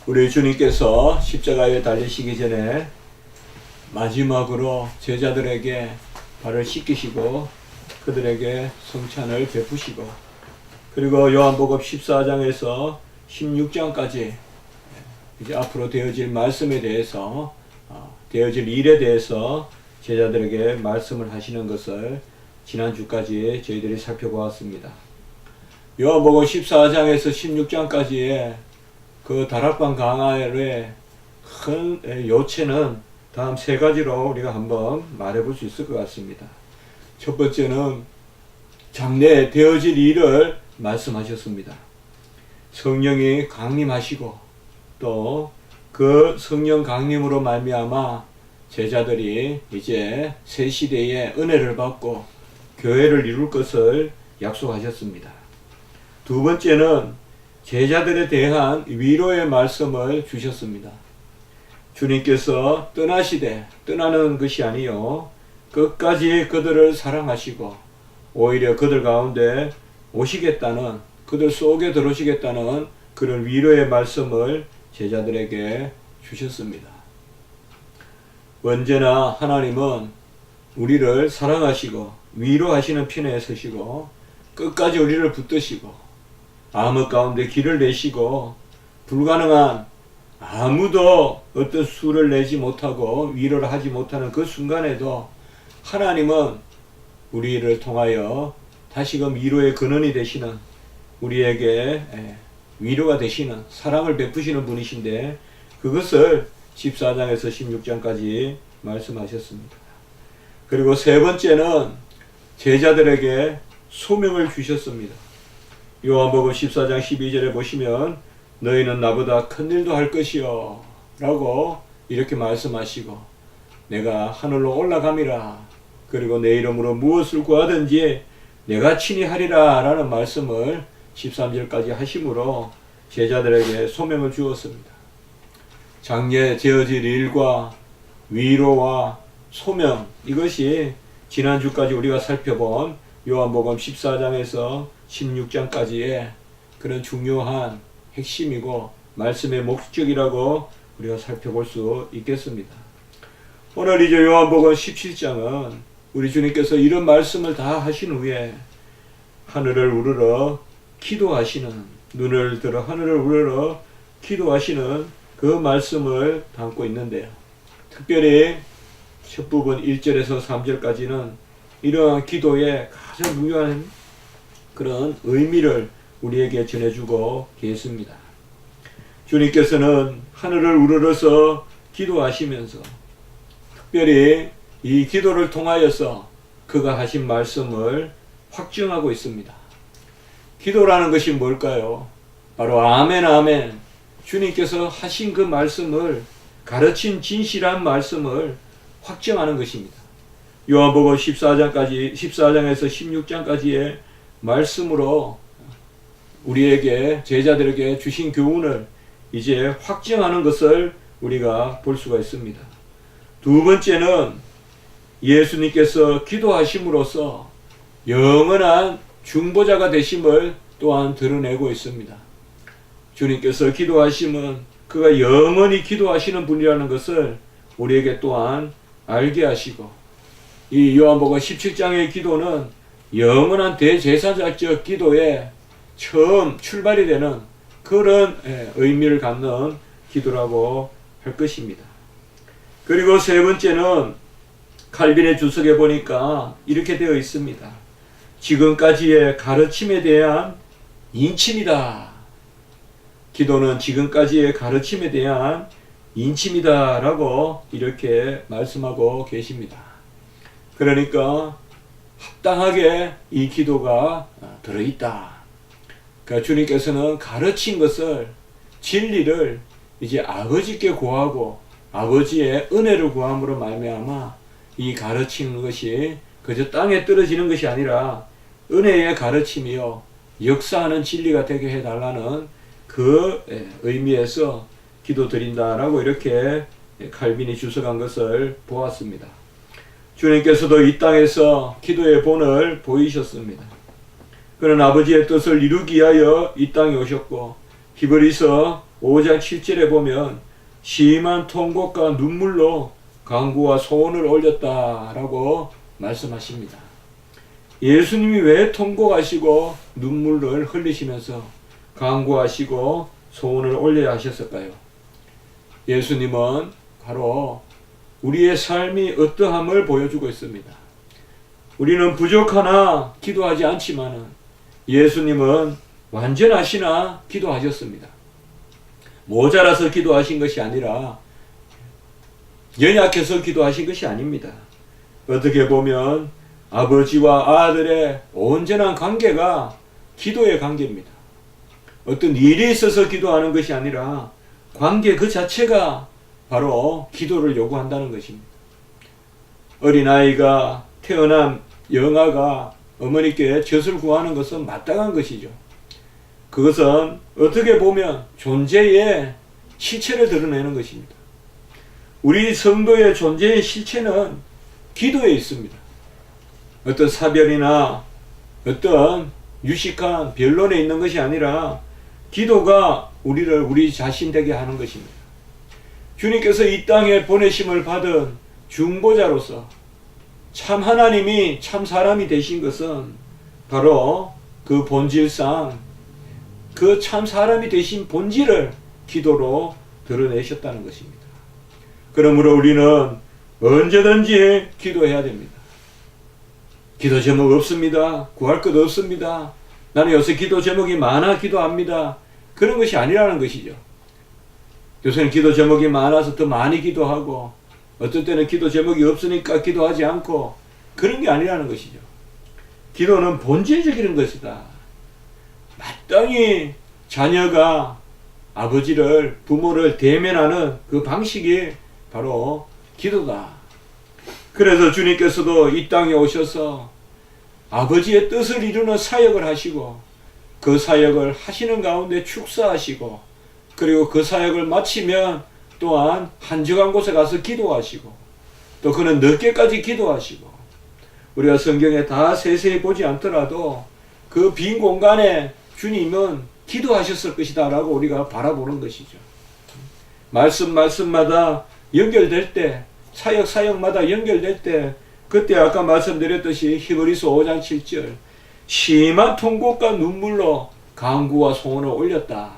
우리 주님께서 십자가에 달리시기 전에 마지막으로 제자들에게 발을 씻기시고 그들에게 성찬을 베푸시고, 그리고 요한복음 14장에서 16장까지 이제 앞으로 되어질 말씀에 대해서, 되어질 일에 대해서 제자들에게 말씀을 하시는 것을 지난주까지 저희들이 살펴보았습니다. 요한복음 14장에서 16장까지의 그 다락방 강화의 큰 요체는 다음 세 가지로 우리가 한번 말해볼 수 있을 것 같습니다. 첫 번째는 장래에 되어질 일을 말씀하셨습니다. 성령이 강림하시고 또 그 성령 강림으로 말미암아 제자들이 이제 새 시대에 은혜를 받고 교회를 이룰 것을 약속하셨습니다. 두 번째는 제자들에 대한 위로의 말씀을 주셨습니다. 주님께서 떠나시되 떠나는 것이 아니요 끝까지 그들을 사랑하시고 오히려 그들 가운데 오시겠다는, 그들 속에 들어오시겠다는 그런 위로의 말씀을 제자들에게 주셨습니다. 언제나 하나님은 우리를 사랑하시고 위로하시는 편에 서시고 끝까지 우리를 붙드시고 암흑 가운데 길을 내시고 불가능한, 아무도 어떤 수를 내지 못하고 위로를 하지 못하는 그 순간에도 하나님은 우리를 통하여 다시금 위로의 근원이 되시는, 우리에게 위로가 되시는, 사랑을 베푸시는 분이신데 그것을 14장에서 16장까지 말씀하셨습니다. 그리고 세 번째는 제자들에게 소명을 주셨습니다. 요한복음 14장 12절에 보시면 너희는 나보다 큰 일도 할 것이요 라고 이렇게 말씀하시고, 내가 하늘로 올라감이라, 그리고 내 이름으로 무엇을 구하든지 내가 친히 하리라 라는 말씀을 13절까지 하심으로 제자들에게 소명을 주었습니다. 장래 되어질 일과 위로와 소명, 이것이 지난주까지 우리가 살펴본 요한복음 14장에서 16장까지의 그런 중요한 핵심이고 말씀의 목적이라고 우리가 살펴볼 수 있겠습니다. 오늘 이제 요한복음 17장은 우리 주님께서 이런 말씀을 다 하신 후에 하늘을 우러러 기도하시는, 눈을 들어 하늘을 우러러 기도하시는 그 말씀을 담고 있는데요. 특별히 첫 부분 1절에서 3절까지는 이러한 기도의 가장 중요한 그런 의미를 우리에게 전해주고 계십니다. 주님께서는 하늘을 우러러서 기도하시면서 특별히 이 기도를 통하여서 그가 하신 말씀을 확증하고 있습니다. 기도라는 것이 뭘까요? 바로 아멘 아멘, 주님께서 하신 그 말씀을, 가르친 진실한 말씀을 확증하는 것입니다. 요한복음 14장에서 16장까지의 말씀으로 우리에게, 제자들에게 주신 교훈을 이제 확증하는 것을 우리가 볼 수가 있습니다. 두 번째는 예수님께서 기도하심으로써 영원한 중보자가 되심을 또한 드러내고 있습니다. 주님께서 기도하심은 그가 영원히 기도하시는 분이라는 것을 우리에게 또한 알게 하시고, 이 요한복음 17장의 기도는 영원한 대제사장적 기도의 처음 출발이 되는 그런 의미를 갖는 기도라고 할 것입니다. 그리고 세 번째는 칼빈의 주석에 보니까 이렇게 되어 있습니다. 지금까지의 가르침에 대한 인침이다. 기도는 지금까지의 가르침에 대한 인침이다 라고 이렇게 말씀하고 계십니다. 그러니까 합당하게 이 기도가 들어있다. 그러니까 주님께서는 가르친 것을, 진리를 이제 아버지께 구하고 아버지의 은혜를 구함으로 말미암아 이 가르치는 것이 그저 땅에 떨어지는 것이 아니라 은혜의 가르침이요 역사하는 진리가 되게 해달라는 그 의미에서 기도 드린다라고 이렇게 칼빈이 주석한 것을 보았습니다. 주님께서도 이 땅에서 기도의 본을 보이셨습니다. 그는 아버지의 뜻을 이루기 위하여 이 땅에 오셨고 히브리서 5장 7절에 보면 심한 통곡과 눈물로 간구와 소원을 올렸다라고 말씀하십니다. 예수님이 왜 통곡하시고 눈물을 흘리시면서 간구하시고 소원을 올려야 하셨을까요? 예수님은 바로 우리의 삶이 어떠함을 보여주고 있습니다. 우리는 부족하나 기도하지 않지만은 예수님은 완전하시나 기도하셨습니다. 모자라서 기도하신 것이 아니라 연약해서 기도하신 것이 아닙니다. 어떻게 보면 아버지와 아들의 온전한 관계가 기도의 관계입니다. 어떤 일이 있어서 기도하는 것이 아니라 관계 그 자체가 바로 기도를 요구한다는 것입니다. 어린아이가 태어난 영아가 어머니께 젖을 구하는 것은 마땅한 것이죠. 그것은 어떻게 보면 존재의 실체를 드러내는 것입니다. 우리 성도의 존재의 실체는 기도에 있습니다. 어떤 사별이나 어떤 유식한 변론에 있는 것이 아니라 기도가 우리를 우리 자신 되게 하는 것입니다. 주님께서 이 땅에 보내심을 받은 중보자로서 참 하나님이 참 사람이 되신 것은 바로 그 본질상 그 참 사람이 되신 본질을 기도로 드러내셨다는 것입니다. 그러므로 우리는 언제든지 기도해야 됩니다. 기도 제목 없습니다. 구할 것 없습니다. 나는 요새 기도 제목이 많아 기도합니다. 그런 것이 아니라는 것이죠. 요새는 기도 제목이 많아서 더 많이 기도하고 어떤 때는 기도 제목이 없으니까 기도하지 않고 그런 게 아니라는 것이죠. 기도는 본질적인 것이다. 마땅히 자녀가 아버지를 부모를 대면하는 그 방식이 바로 기도다. 그래서 주님께서도 이 땅에 오셔서 아버지의 뜻을 이루는 사역을 하시고 그 사역을 하시는 가운데 축사하시고 그리고 그 사역을 마치면 또한 한적한 곳에 가서 기도하시고 또 그는 늦게까지 기도하시고 우리가 성경에 다 세세히 보지 않더라도 그 빈 공간에 주님은 기도하셨을 것이다 라고 우리가 바라보는 것이죠. 말씀마다 연결될 때 사역마다 연결될 때 그때 아까 말씀드렸듯이 히브리서 5장 7절 심한 통곡과 눈물로 간구와 소원을 올렸다.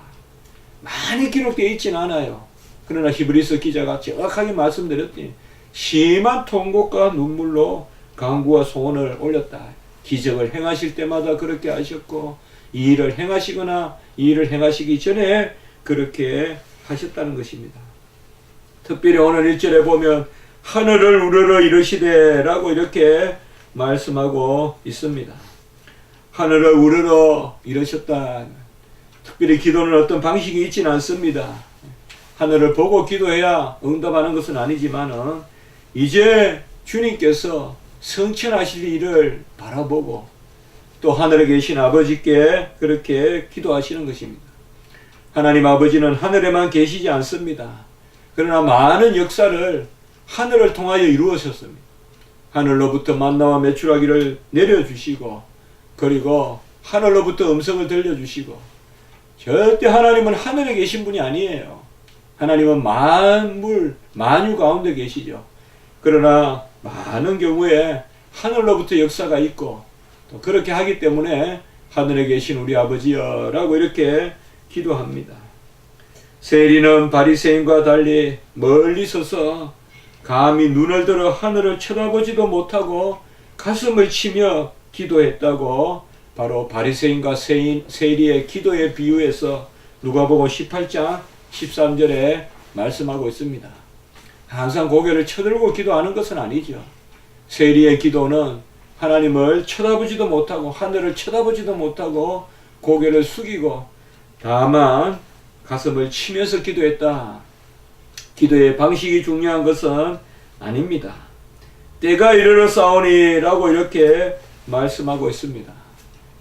많이 기록되어 있진 않아요. 그러나 히브리서 기자가 정확하게 말씀드렸더니 심한 통곡과 눈물로 간구와 소원을 올렸다. 기적을 행하실 때마다 그렇게 하셨고 이 일을 행하시거나 이 일을 행하시기 전에 그렇게 하셨다는 것입니다. 특별히 오늘 1절에 보면 하늘을 우러러 이르시되 라고 이렇게 말씀하고 있습니다. 하늘을 우러러 이르셨다. 특별히 기도는 어떤 방식이 있지는 않습니다. 하늘을 보고 기도해야 응답하는 것은 아니지만은 이제 주님께서 성천하실 일을 바라보고 또 하늘에 계신 아버지께 그렇게 기도하시는 것입니다. 하나님 아버지는 하늘에만 계시지 않습니다. 그러나 많은 역사를 하늘을 통하여 이루어졌습니다. 하늘로부터 만나와 메추라기를 내려주시고 그리고 하늘로부터 음성을 들려주시고 절대 하나님은 하늘에 계신 분이 아니에요. 하나님은 만물, 만유 가운데 계시죠. 그러나 많은 경우에 하늘로부터 역사가 있고 또 그렇게 하기 때문에 하늘에 계신 우리 아버지여 라고 이렇게 기도합니다. 세리는 바리새인과 달리 멀리 서서 감히 눈을 들어 하늘을 쳐다보지도 못하고 가슴을 치며 기도했다고 바로 바리새인과 세리의 기도에 비유해서 누가복음 18장 13절에 말씀하고 있습니다. 항상 고개를 쳐들고 기도하는 것은 아니죠. 세리의 기도는 하나님을 쳐다보지도 못하고 하늘을 쳐다보지도 못하고 고개를 숙이고 다만 가슴을 치면서 기도했다. 기도의 방식이 중요한 것은 아닙니다. 때가 이르러 싸우니 라고 이렇게 말씀하고 있습니다.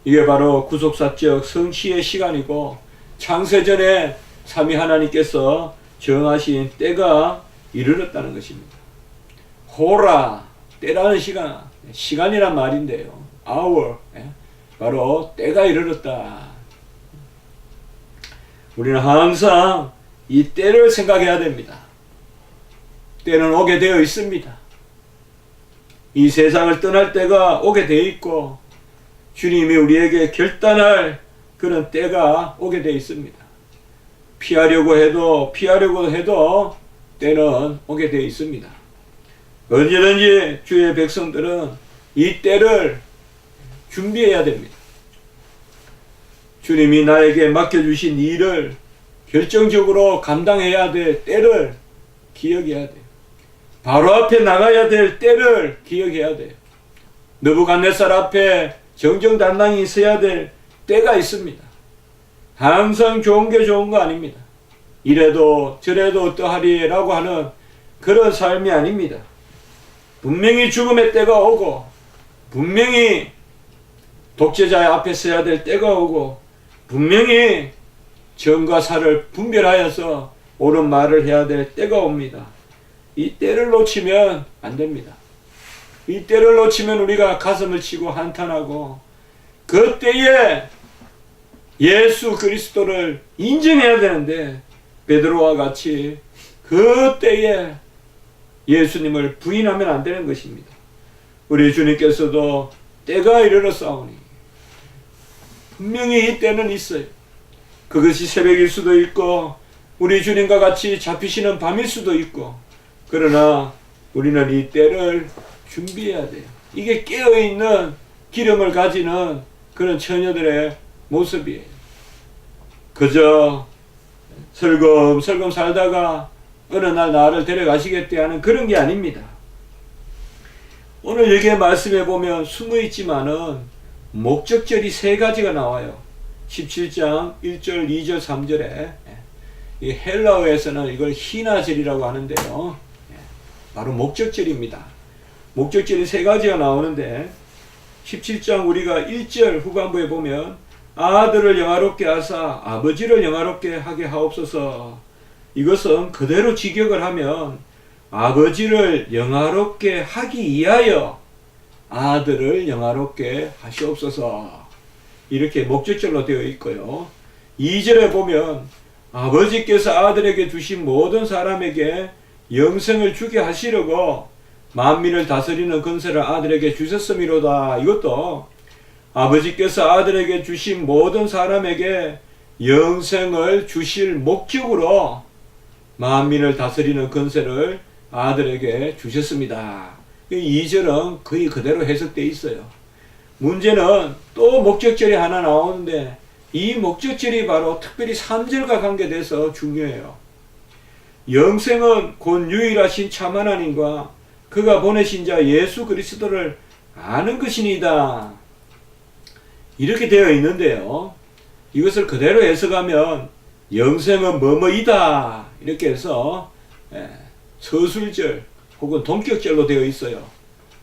이게 바로 구속사적 성취의 시간이고 창세전에 삼위 하나님께서 정하신 때가 이르렀다는 것입니다. 호라, 때라는 시간이란 말인데요. hour, 바로 때가 이르렀다. 우리는 항상 이 때를 생각해야 됩니다. 때는 오게 되어 있습니다. 이 세상을 떠날 때가 오게 되어 있고 주님이 우리에게 결단할 그런 때가 오게 되어 있습니다. 피하려고 해도 때는 오게 되어 있습니다. 언제든지 주의 백성들은 이 때를 준비해야 됩니다. 주님이 나에게 맡겨주신 일을 결정적으로 감당해야 될 때를 기억해야 돼요. 바로 앞에 나가야 될 때를 기억해야 돼요. 느부갓네살 앞에 정정당당히 서야 될 때가 있습니다. 항상 좋은 게 좋은 거 아닙니다. 이래도 저래도 어떠하리라고 하는 그런 삶이 아닙니다. 분명히 죽음의 때가 오고 분명히 독재자의 앞에 서야 될 때가 오고 분명히 정과 사를 분별하여서 옳은 말을 해야 될 때가 옵니다. 이 때를 놓치면 안 됩니다. 이 때를 놓치면 우리가 가슴을 치고 한탄하고 그 때에 예수 그리스도를 인정해야 되는데 베드로와 같이 그 때에 예수님을 부인하면 안 되는 것입니다. 우리 주님께서도 때가 이르렀사오니 분명히 이 때는 있어요. 그것이 새벽일 수도 있고 우리 주님과 같이 잡히시는 밤일 수도 있고 그러나 우리는 이 때를 준비해야 돼요. 이게 깨어있는 기름을 가지는 그런 처녀들의 모습이에요. 그저 설금설금 살다가 어느 날 나를 데려가시겠대 하는 그런 게 아닙니다. 오늘 여기에 말씀해 보면 숨어있지만은 목적절이 세 가지가 나와요. 17장 1절, 2절, 3절에 이 헬라어에서는 이걸 희나절이라고 하는데요. 바로 목적절입니다. 목적절이 세 가지가 나오는데 17장 우리가 1절 후반부에 보면 아들을 영화롭게 하사 아버지를 영화롭게 하게 하옵소서. 이것은 그대로 직역을 하면 아버지를 영화롭게 하기 위하여 아들을 영화롭게 하시옵소서. 이렇게 목적절로 되어 있고요. 2절에 보면 아버지께서 아들에게 주신 모든 사람에게 영생을 주게 하시려고 만민을 다스리는 권세를 아들에게 주셨음이로다. 이것도 아버지께서 아들에게 주신 모든 사람에게 영생을 주실 목적으로 만민을 다스리는 권세를 아들에게 주셨습니다. 이 2절은 거의 그대로 해석되어 있어요. 문제는 또 목적절이 하나 나오는데 이 목적절이 바로 특별히 3절과 관계돼서 중요해요. 영생은 곧 유일하신 참 하나님과 그가 보내신 자 예수 그리스도를 아는 것이니이다. 이렇게 되어 있는데요. 이것을 그대로 해석하면 영생은 뭐뭐이다 이렇게 해서 서술절 혹은 동격절로 되어 있어요.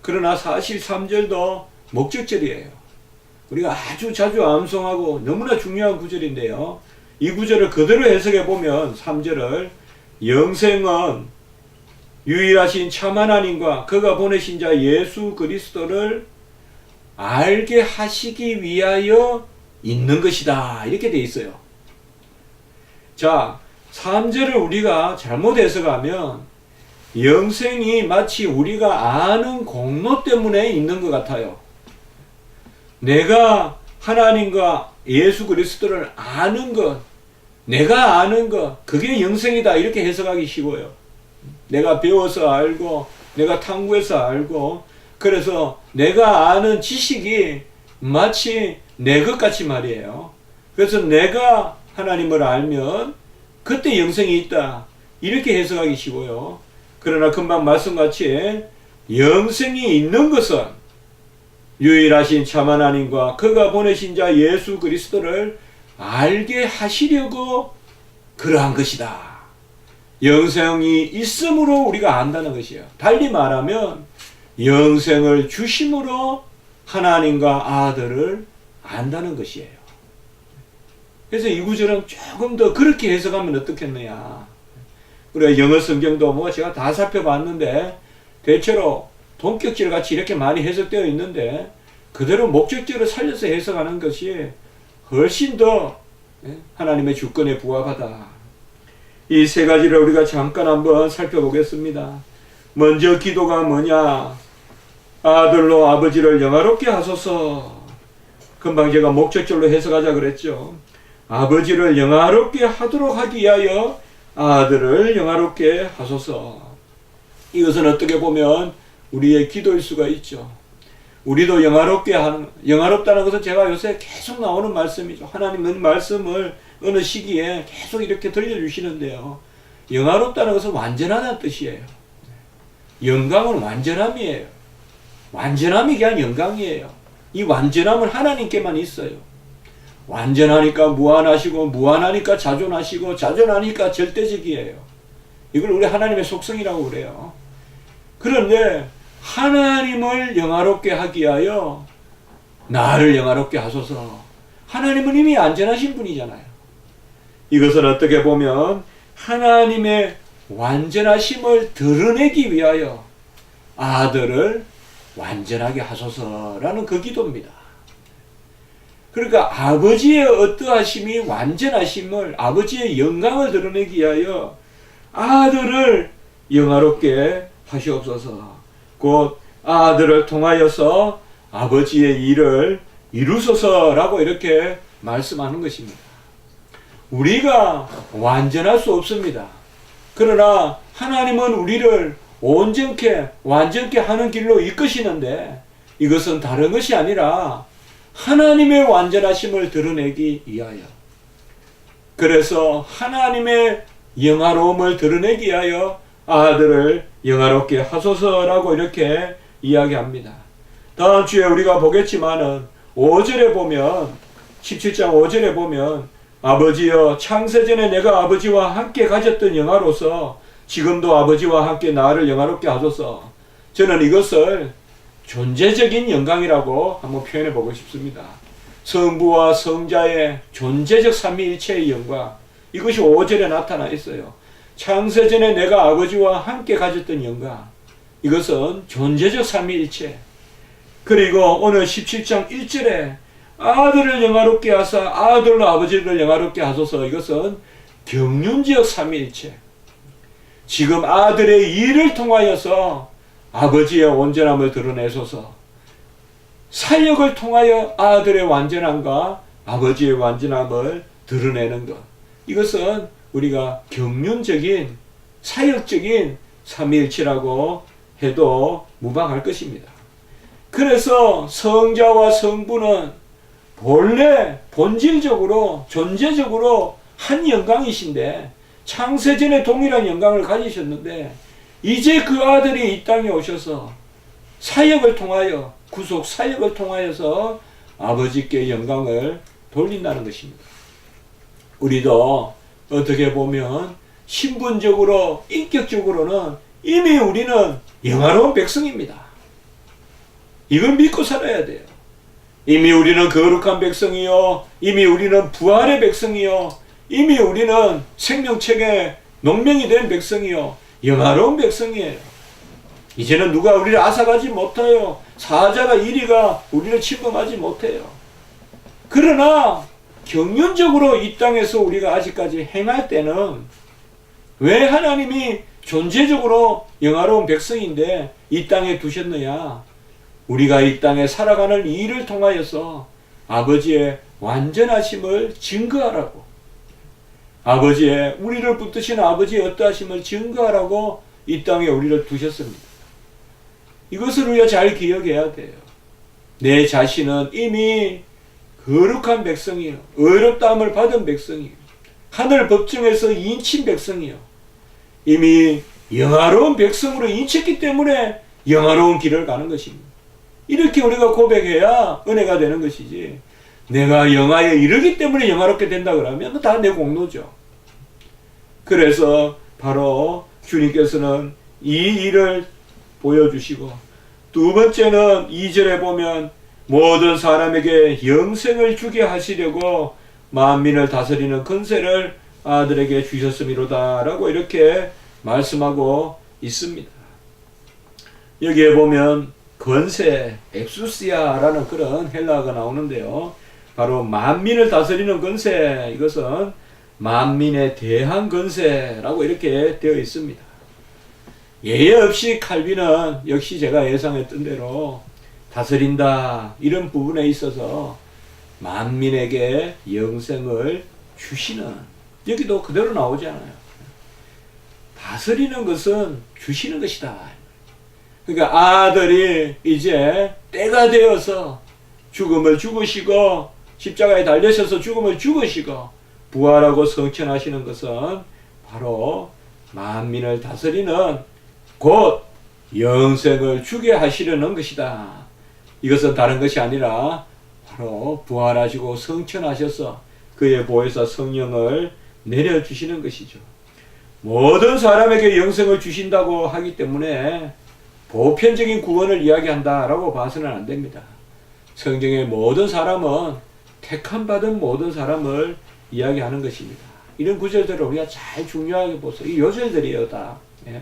그러나 사실 3절도 목적절이에요. 우리가 아주 자주 암송하고 너무나 중요한 구절인데요. 이 구절을 그대로 해석해 보면 3절을 영생은 유일하신 참 하나님과 그가 보내신 자 예수 그리스도를 알게 하시기 위하여 있는 것이다. 이렇게 되어 있어요. 자, 3절을 우리가 잘못 해석하면 영생이 마치 우리가 아는 공로 때문에 있는 것 같아요. 내가 하나님과 예수 그리스도를 아는 것, 내가 아는 것, 그게 영생이다. 이렇게 해석하기 쉬워요. 내가 배워서 알고, 내가 탐구해서 알고, 그래서 내가 아는 지식이 마치 내 것 같이 말이에요. 그래서 내가 하나님을 알면 그때 영생이 있다. 이렇게 해석하기 쉬워요. 그러나 금방 말씀같이 영생이 있는 것은 유일하신 참 하나님과 그가 보내신 자 예수 그리스도를 알게 하시려고 그러한 것이다. 영생이 있음으로 우리가 안다는 것이에요. 달리 말하면 영생을 주심으로 하나님과 아들을 안다는 것이에요. 그래서 이 구절은 조금 더 그렇게 해석하면 어떻겠느냐. 우리가 영어 성경도 뭐 제가 다 살펴봤는데 대체로 동격절 같이 이렇게 많이 해석되어 있는데 그대로 목적절을 살려서 해석하는 것이 훨씬 더 하나님의 주권에 부합하다. 이 세 가지를 우리가 잠깐 한번 살펴보겠습니다. 먼저 기도가 뭐냐? 아들로 아버지를 영화롭게 하소서. 금방 제가 목적절로 해석하자 그랬죠. 아버지를 영화롭게 하도록 하기 위하여 아들을 영화롭게 하소서. 이것은 어떻게 보면 우리의 기도일 수가 있죠. 우리도 영화롭다는 것은 제가 요새 계속 나오는 말씀이죠. 하나님은 말씀을 어느 시기에 계속 이렇게 들려주시는데요. 영화롭다는 것은 완전하다는 뜻이에요. 영광은 완전함이에요. 완전함이 그냥 영광이에요. 이 완전함은 하나님께만 있어요. 완전하니까 무한하시고, 무한하니까 자존하시고, 자존하니까 절대적이에요. 이걸 우리 하나님의 속성이라고 그래요. 그런데 하나님을 영화롭게 하기 위하여 나를 영화롭게 하소서. 하나님은 이미 안전하신 분이잖아요. 이것은 어떻게 보면 하나님의 완전하심을 드러내기 위하여 아들을 완전하게 하소서라는 그 기도입니다. 그러니까 아버지의 어떠하심이 완전하심을, 아버지의 영광을 드러내기 위하여 아들을 영화롭게 하시옵소서. 곧 아들을 통하여서 아버지의 일을 이루소서라고 이렇게 말씀하는 것입니다. 우리가 완전할 수 없습니다. 그러나 하나님은 우리를 온전케 완전케 하는 길로 이끄시는데, 이것은 다른 것이 아니라 하나님의 완전하심을 드러내기 위하여, 그래서 하나님의 영화로움을 드러내기 위하여 아들을 영화롭게 하소서라고 이렇게 이야기합니다. 다음 주에 우리가 보겠지만은 5절에 보면, 17장 5절에 보면, 아버지여 창세전에 내가 아버지와 함께 가졌던 영화로서 지금도 아버지와 함께 나를 영화롭게 하소서. 저는 이것을 존재적인 영광이라고 한번 표현해 보고 싶습니다. 성부와 성자의 존재적 삼위일체의 영광, 이것이 5절에 나타나 있어요. 창세전에 내가 아버지와 함께 가졌던 영광, 이것은 존재적 삼위일체. 그리고 오늘 17장 1절에 아들을 영화롭게 하사 아들로 아버지를 영화롭게 하소서, 이것은 경륜적 삼위일체. 지금 아들의 일을 통하여서 아버지의 온전함을 드러내소서. 사역을 통하여 아들의 완전함과 아버지의 완전함을 드러내는 것, 이것은 우리가 경륜적인 사역적인 삼위일체라고 해도 무방할 것입니다. 그래서 성자와 성부는 본래 본질적으로 존재적으로 한 영광이신데, 창세전에 동일한 영광을 가지셨는데, 이제 그 아들이 이 땅에 오셔서 사역을 통하여, 구속 사역을 통하여서 아버지께 영광을 돌린다는 것입니다. 우리도 어떻게 보면 신분적으로, 인격적으로는 이미 우리는 영화로운 백성입니다. 이걸 믿고 살아야 돼요. 이미 우리는 거룩한 백성이요, 이미 우리는 부활의 백성이요, 이미 우리는 생명책에 농명이 된 백성이요, 영화로운 백성이에요. 이제는 누가 우리를 앗아가지 못해요. 사자가 이리가 우리를 침범하지 못해요. 그러나 경륜적으로 이 땅에서 우리가 아직까지 행할 때는, 왜 하나님이 존재적으로 영화로운 백성인데 이 땅에 두셨느냐? 우리가 이 땅에 살아가는 일을 통하여서 아버지의 완전하심을 증거하라고, 아버지의, 우리를 붙드신 아버지의 어떠하심을 증거하라고 이 땅에 우리를 두셨습니다. 이것을 우리가 잘 기억해야 돼요. 내 자신은 이미 거룩한 백성이요, 의롭다함을 받은 백성이요, 하늘 법정에서 인친 백성이요, 이미 영화로운 백성으로 인쳤기 때문에 영화로운 길을 가는 것입니다. 이렇게 우리가 고백해야 은혜가 되는 것이지, 내가 영화에 이르기 때문에 영화롭게 된다 그러면 다 내 공로죠. 그래서 바로 주님께서는 이 일을 보여주시고, 두 번째는 2절에 보면 모든 사람에게 영생을 주게 하시려고 만민을 다스리는 권세를 아들에게 주셨음이로다 라고 이렇게 말씀하고 있습니다. 여기에 보면 권세, 엑수시아라는 그런 헬라어가 나오는데요. 바로 만민을 다스리는 권세, 이것은 만민에 대한 권세라고 이렇게 되어 있습니다. 예외 없이 칼빈은 역시 제가 예상했던 대로 다스린다 이런 부분에 있어서 만민에게 영생을 주시는, 여기도 그대로 나오지 않아요. 다스리는 것은 주시는 것이다. 그러니까 아들이 이제 때가 되어서 죽음을 죽으시고 십자가에 달리셔서 죽음을 죽으시고 부활하고 성천하시는 것은 바로 만민을 다스리는, 곧 영생을 주게 하시려는 것이다. 이것은 다른 것이 아니라 바로 부활하시고 성천하셔서 그의 보혜사 성령을 내려주시는 것이죠. 모든 사람에게 영생을 주신다고 하기 때문에 보편적인 구원을 이야기한다라고 봐서는 안 됩니다. 성경의 모든 사람은 택함 받은 모든 사람을 이야기하는 것입니다. 이런 구절들을 우리가 잘 중요하게 보세요. 이 요절들이에요, 다. 예.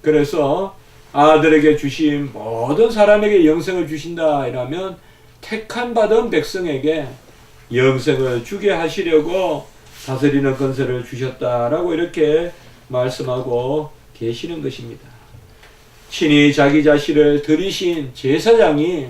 그래서 아들에게 주신 모든 사람에게 영생을 주신다 이라면 택함 받은 백성에게 영생을 주게 하시려고 다스리는 권세를 주셨다라고 이렇게 말씀하고 계시는 것입니다. 친히 자기 자신을 들이신 제사장이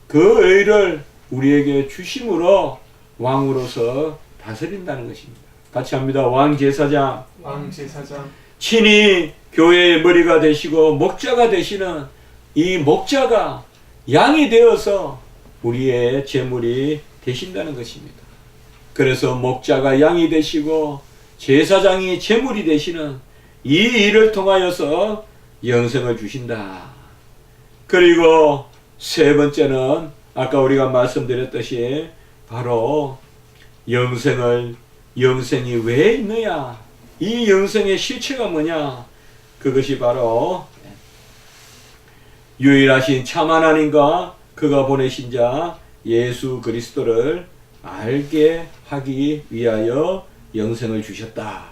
그 의를 우리에게 주심으로 왕으로서 다스린다는 것입니다. 같이 합니다. 왕제사장. 왕제사장. 친히 교회의 머리가 되시고 목자가 되시는 이 목자가 양이 되어서 우리의 제물이 되신다는 것입니다. 그래서 목자가 양이 되시고 제사장이 제물이 되시는 이 일을 통하여서 영생을 주신다. 그리고 세 번째는 아까 우리가 말씀드렸듯이 바로 영생이 왜 있느냐, 이 영생의 실체가 뭐냐, 그것이 바로 유일하신 참 하나님과 그가 보내신 자 예수 그리스도를 알게 하기 위하여 영생을 주셨다.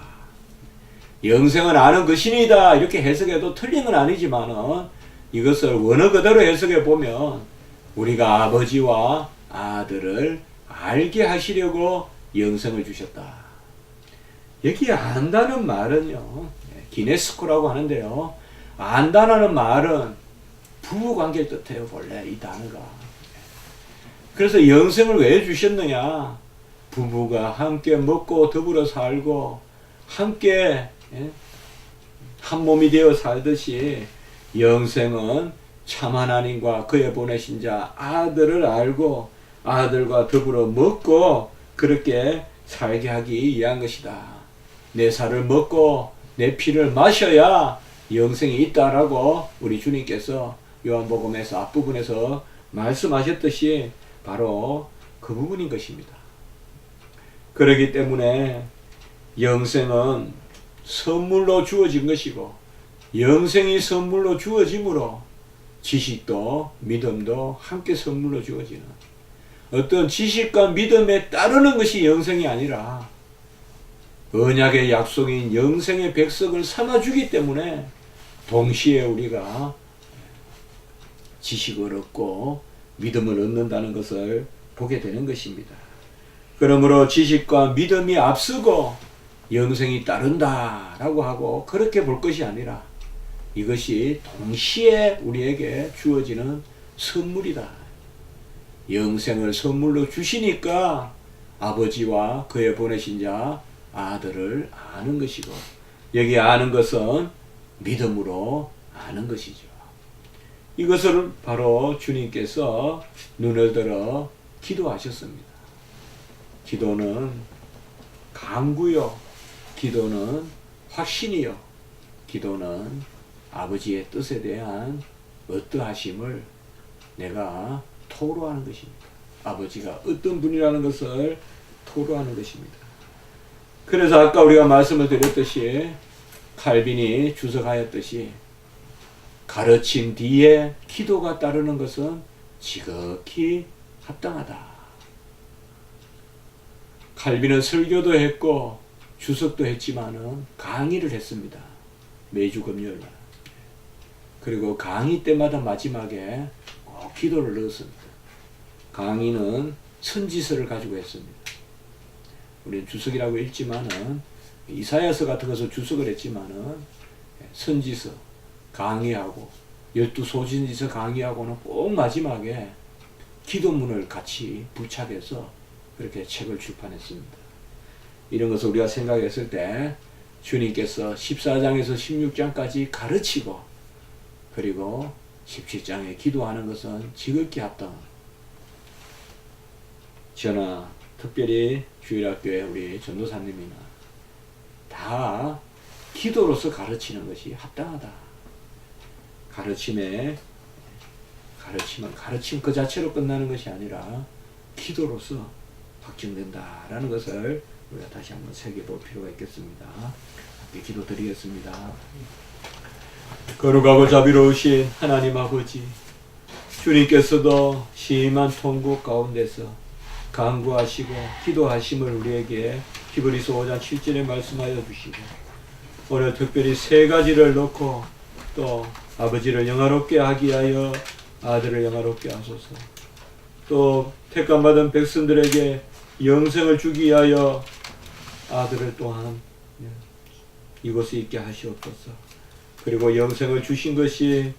영생은 아는 것이니다 이렇게 해석해도 틀린 건 아니지만은 이것을 원어 그대로 해석해 보면 우리가 아버지와 아들을 알게 하시려고 영생을 주셨다. 여기 안다는 말은요, 기네스코라고 하는데요, 안다라는 말은 부부관계를 뜻해요. 원래 이 단어가. 그래서 영생을 왜 주셨느냐, 부부가 함께 먹고 더불어 살고 함께 한 몸이 되어 살듯이 영생은 참 하나님과 그의 보내신 자 아들을 알고 아들과 더불어 먹고 그렇게 살게 하기 위한 것이다. 내 살을 먹고 내 피를 마셔야 영생이 있다라고 우리 주님께서 요한복음에서 앞부분에서 말씀하셨듯이 바로 그 부분인 것입니다. 그렇기 때문에 영생은 선물로 주어진 것이고, 영생이 선물로 주어짐으로 지식도 믿음도 함께 선물로 주어지는, 어떤 지식과 믿음에 따르는 것이 영생이 아니라 언약의 약속인 영생의 백성을 삼아주기 때문에 동시에 우리가 지식을 얻고 믿음을 얻는다는 것을 보게 되는 것입니다. 그러므로 지식과 믿음이 앞서고 영생이 따른다라고 하고 그렇게 볼 것이 아니라 이것이 동시에 우리에게 주어지는 선물이다. 영생을 선물로 주시니까 아버지와 그의 보내신 자 아들을 아는 것이고, 여기 아는 것은 믿음으로 아는 것이죠. 이것을 바로 주님께서 눈을 들어 기도하셨습니다. 기도는 간구요, 기도는 확신이요, 기도는 아버지의 뜻에 대한 어떠하심을 내가 토로하는 것입니다. 아버지가 어떤 분이라는 것을 토로하는 것입니다. 그래서 아까 우리가 말씀을 드렸듯이 칼빈이 주석하였듯이 가르침 뒤에 기도가 따르는 것은 지극히 합당하다. 칼빈은 설교도 했고 주석도 했지만은 강의를 했습니다. 매주 금요일날. 그리고 강의 때마다 마지막에 꼭 기도를 넣었습니다. 강의는 선지서를 가지고 했습니다. 우리는 주석이라고 읽지만은 이사야서 같은 것을 주석을 했지만은 선지서 강의하고 12소신지서 강의하고는 꼭 마지막에 기도문을 같이 부착해서 그렇게 책을 출판했습니다. 이런 것을 우리가 생각했을 때 주님께서 14장에서 16장까지 가르치고 그리고 17장에 기도하는 것은 지극히 합당합니다. 저나 특별히 주일학교에 우리 전도사님이나 다 기도로서 가르치는 것이 합당하다. 가르침은 가르침 그 자체로 끝나는 것이 아니라 기도로서 확증된다라는 것을 우리가 다시 한번 새겨볼 필요가 있겠습니다. 함께 기도드리겠습니다. 거룩하고 자비로우신 하나님 아버지, 주님께서도 심한 통곡 가운데서 간구하시고 기도하심을 우리에게 히브리서 5장 7절에 말씀하여 주시고, 오늘 특별히 세 가지를 놓고 또 아버지를 영화롭게 하기 위하여 아들을 영화롭게 하소서, 또 택감받은 백성들에게 영생을 주기 위하여 아들을 또한 이곳에 있게 하시옵소서. 그리고 영생을 주신 것이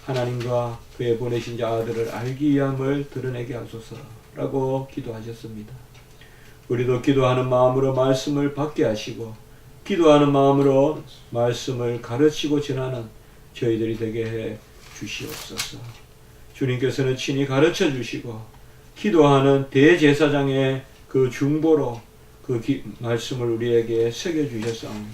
하나님과 그의 보내신 자 아들을 알기 위함을 드러내게 하소서라고 기도하셨습니다. 우리도 기도하는 마음으로 말씀을 받게 하시고 기도하는 마음으로 말씀을 가르치고 전하는 저희들이 되게 해 주시옵소서. 주님께서는 친히 가르쳐 주시고 기도하는 대제사장의 그 중보로 그 말씀을 우리에게 새겨 주셨사오니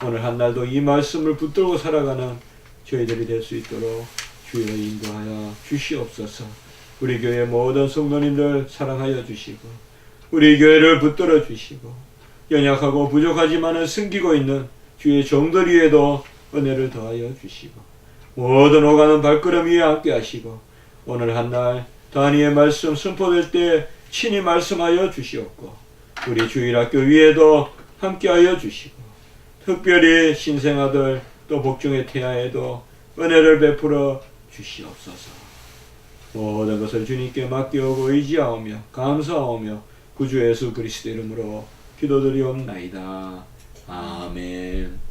오늘 한 날도 이 말씀을 붙들고 살아가는 저희들이 될 수 있도록 주여 인도하여 주시옵소서. 우리 교회 모든 성도님들 사랑하여 주시고 우리 교회를 붙들어 주시고 연약하고 부족하지만은 숨기고 있는 주의 종들 위에도 은혜를 더하여 주시고 모든 오가는 발걸음 위에 함께 하시고 오늘 한 날 단위의 말씀 선포될 때 친히 말씀하여 주시옵고 우리 주일학교 위에도 함께하여 주시고 특별히 신생아들 또 복중의 태아에도 은혜를 베풀어 주시옵소서. 모든 것을 주님께 맡겨오고 의지하오며 감사하오며 구주 예수 그리스도 이름으로 기도드리옵나이다. 아멘.